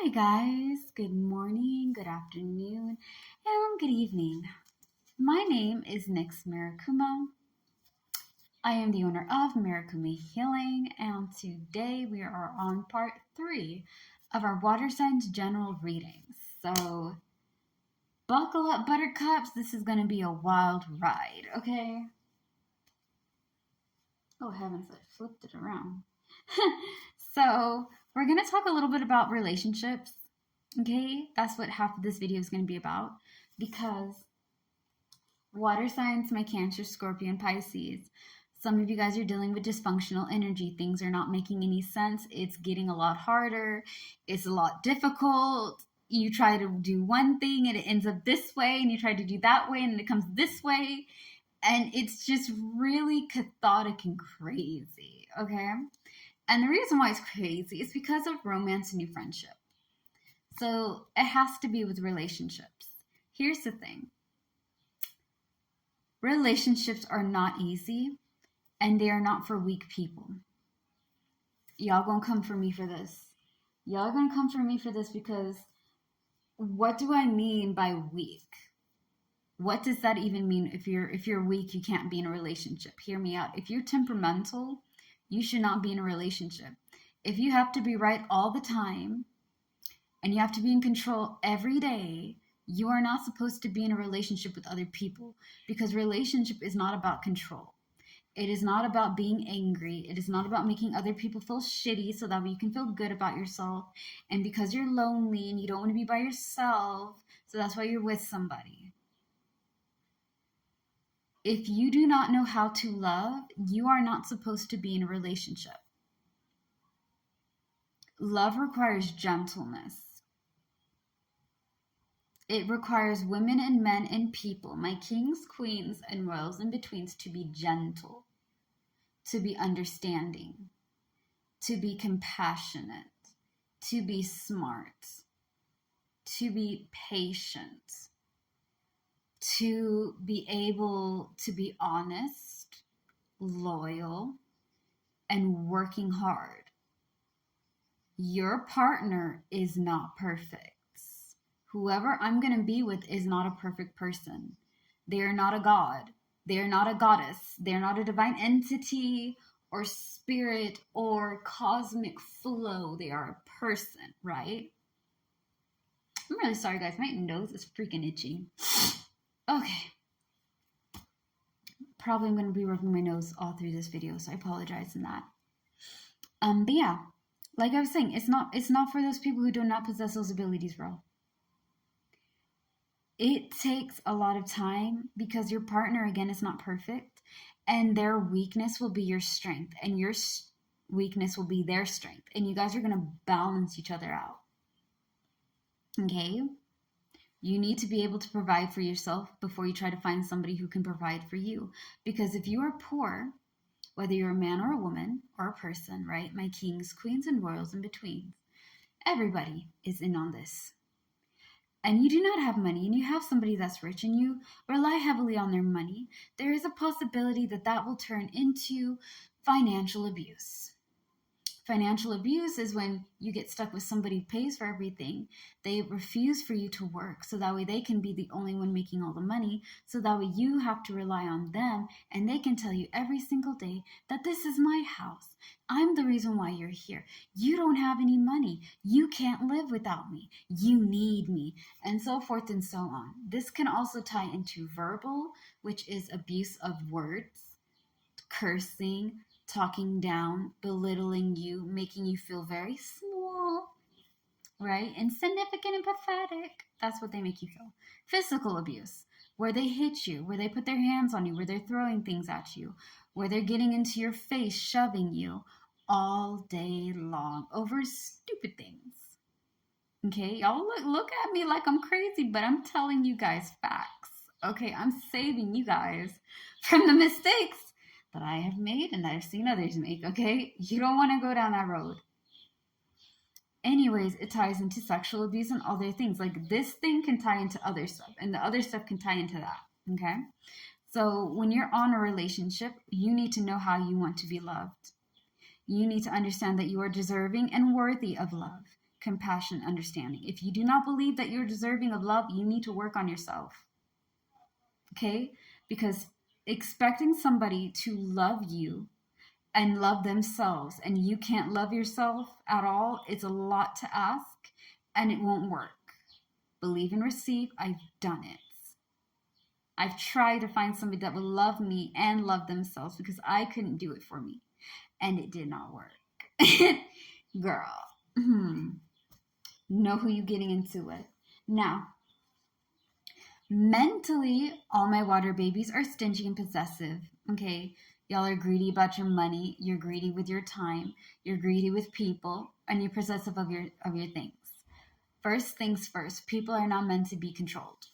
Hi guys, good morning, good afternoon, and good evening. My name is Nix Marikuma. I am the owner of Marikuma Healing, and today we are on part 3 of our water signs general readings. So buckle up, buttercups, this is going to be a wild ride, okay? Oh heavens, I flipped it around. So we're going to talk a little bit about relationships. Okay, that's what half of this video is going to be about, because water signs, my Cancer, Scorpio, and Pisces, some of you guys are dealing with dysfunctional energy. Things are not making any sense. It's getting a lot harder. It's a lot difficult. You try to do one thing and it ends up this way, and you try to do that way and it comes this way. And it's just really cathartic and crazy, okay? And the reason why it's crazy is because of romance and new friendship. So it has to be with relationships. Here's the thing. Relationships are not easy, and they are not for weak people. Y'all gonna come for me for this. Y'all gonna come for me for this because what do I mean by weak? What does that even mean? If you're weak, you can't be in a relationship. Hear me out. If you're temperamental, you should not be in a relationship. If you have to be right all the time, and you have to be in control every day, you are not supposed to be in a relationship with other people, because relationship is not about control. It is not about being angry. It is not about making other people feel shitty so that you can feel good about yourself. And because you're lonely and you don't want to be by yourself, so that's why you're with somebody. If you do not know how to love, you are not supposed to be in a relationship. Love requires gentleness. It requires women and men and people, my kings, queens, and royals in betweens, to be gentle, to be understanding, to be compassionate, to be smart, to be patient, to be able to be honest, loyal, and working hard. Your partner is not perfect. Whoever I'm going to be with is not a perfect person. They are not a god. They are not a goddess. They are not a divine entity or spirit or cosmic flow. They are a person, right? I'm really sorry, guys. My nose is freaking itchy. Okay. Probably I'm going to be rubbing my nose all through this video, so I apologize in that. But yeah, like I was saying, it's not for those people who do not possess those abilities, bro. It takes a lot of time, because your partner, again, is not perfect, and their weakness will be your strength, and your weakness will be their strength, and you guys are going to balance each other out. Okay? You need to be able to provide for yourself before you try to find somebody who can provide for you, because if you are poor, whether you're a man or a woman or a person, right? My kings, queens, and royals in between, everybody is in on this. And you do not have money, and you have somebody that's rich, and you rely heavily on their money, there is a possibility that that will turn into financial abuse. Financial abuse is when you get stuck with somebody who pays for everything. They refuse for you to work, so that way they can be the only one making all the money, so that way you have to rely on them, and they can tell you every single day that this is my house. I'm the reason why you're here. You don't have any money. You can't live without me. You need me, and so forth and so on. This can also tie into verbal, which is abuse of words, cursing, talking down, belittling you, making you feel very small, right? Insignificant and pathetic. That's what they make you feel. Physical abuse, where they hit you, where they put their hands on you, where they're throwing things at you, where they're getting into your face, shoving you all day long over stupid things. Okay, y'all look at me like I'm crazy, but I'm telling you guys facts. Okay, I'm saving you guys from the mistakes that I have made and that I've seen others make, okay? You don't want to go down that road. Anyways, it ties into sexual abuse and other things. Like, this thing can tie into other stuff, and the other stuff can tie into that, okay? So when you're on a relationship, you need to know how you want to be loved. You need to understand that you are deserving and worthy of love, compassion, understanding. If you do not believe that you're deserving of love, you need to work on yourself. Okay? Because expecting somebody to love you and love themselves and you can't love yourself at all, it's a lot to ask and it won't work. Believe and receive. I've done it. I've tried to find somebody that will love me and love themselves because I couldn't do it for me. And it did not work. Girl. Know who you're getting into it. Now, mentally, all my water babies are stingy and possessive. Okay? Y'all are greedy about your money. You're greedy with your time. You're greedy with people. And you're possessive of your things. First things first, people are not meant to be controlled.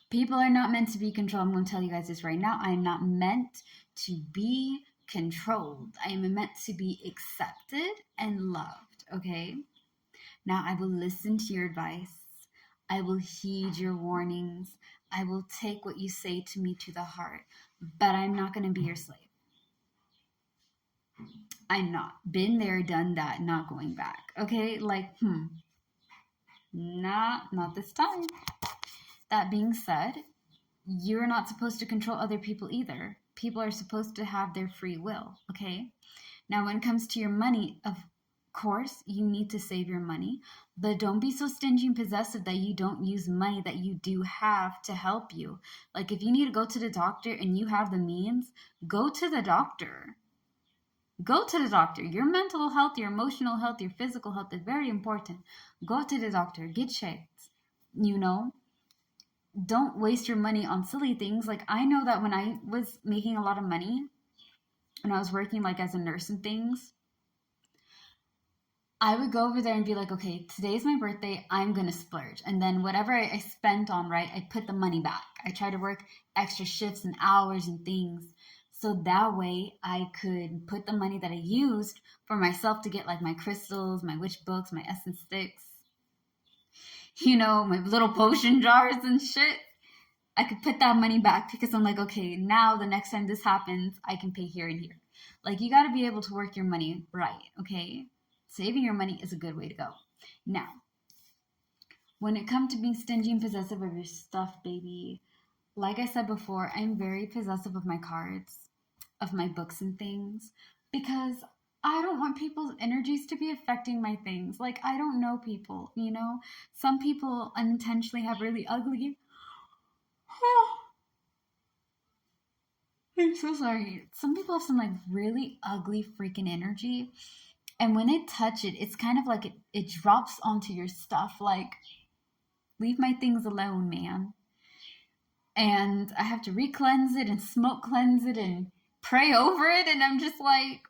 People are not meant to be controlled. I'm going to tell you guys this right now. I am not meant to be controlled. I am meant to be accepted and loved, okay? Now, I will listen to your advice. I will heed your warnings. I will take what you say to me to the heart. But I'm not going to be your slave. I'm not. Been there, done that, not going back, okay? Like, not this time. That being said, you're not supposed to control other people either. People are supposed to have their free will, okay? Now, when it comes to your money, of course, you need to save your money, but don't be so stingy and possessive that you don't use money that you do have to help you. Like, if you need to go to the doctor and you have the means, go to the doctor. Go to the doctor. Your mental health, your emotional health, your physical health is very important. Go to the doctor. Get checked. Don't waste your money on silly things. Like, I know that when I was making a lot of money and I was working like as a nurse and things, I would go over there and be like, okay, today's my birthday, I'm gonna splurge. And then whatever I spent on, right, I put the money back. I try to work extra shifts and hours and things. So that way I could put the money that I used for myself to get like my crystals, my witch books, my essence sticks, my little potion jars and shit. I could put that money back because I'm like, okay, now the next time this happens, I can pay here and here. Like, you got to be able to work your money right, okay? Saving your money is a good way to go. Now, when it comes to being stingy and possessive of your stuff, baby, like I said before, I'm very possessive of my cards, of my books and things, because I don't want people's energies to be affecting my things. Like, I don't know people, Some people unintentionally have really ugly... I'm so sorry. Some people have some like really ugly freaking energy. And when they touch it, it's kind of like it drops onto your stuff. Like, leave my things alone, man. And I have to re-cleanse it and smoke cleanse it and pray over it. And I'm just like,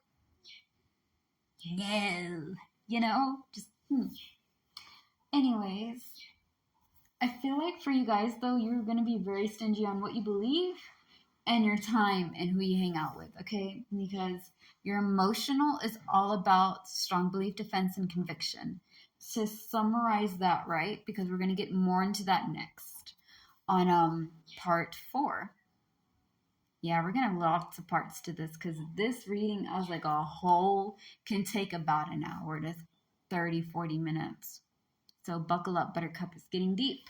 no, just, Anyways, I feel like for you guys, though, you're going to be very stingy on what you believe and your time and who you hang out with, okay? Because your emotional is all about strong belief, defense, and conviction. To summarize that, right? Because we're going to get more into that next on part 4. Yeah, we're going to have lots of parts to this because this reading as like a whole can take about an hour to 30, 40 minutes. So buckle up, Buttercup. It's getting deep.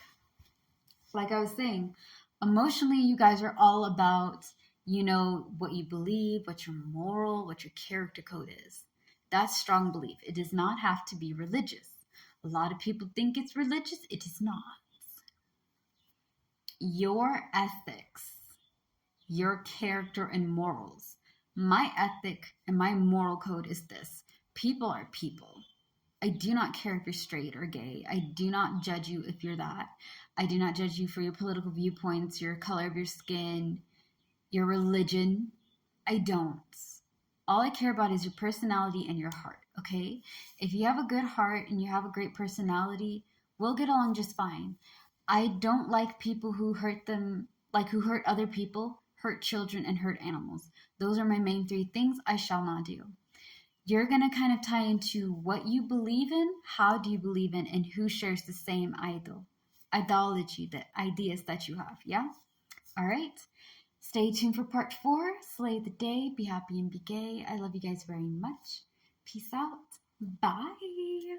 Like I was saying, emotionally, you guys are all about, what you believe, what your moral, what your character code is. That's strong belief. It does not have to be religious. A lot of people think it's religious. It is not. Your ethics, your character and morals. My ethic and my moral code is this. People are people. I do not care if you're straight or gay. I do not judge you if you're that. I do not judge you for your political viewpoints, your color of your skin, your religion. I don't. All I care about is your personality and your heart, okay? If you have a good heart and you have a great personality, we'll get along just fine. I don't like people who hurt other people, hurt children, and hurt animals. Those are my main 3 things I shall not do. You're going to kind of tie into what you believe in, how do you believe in, and who shares the same ideology, the ideas that you have, yeah? All right. Stay tuned for part 4. Slay the day, be happy and be gay. I love you guys very much. Peace out. Bye.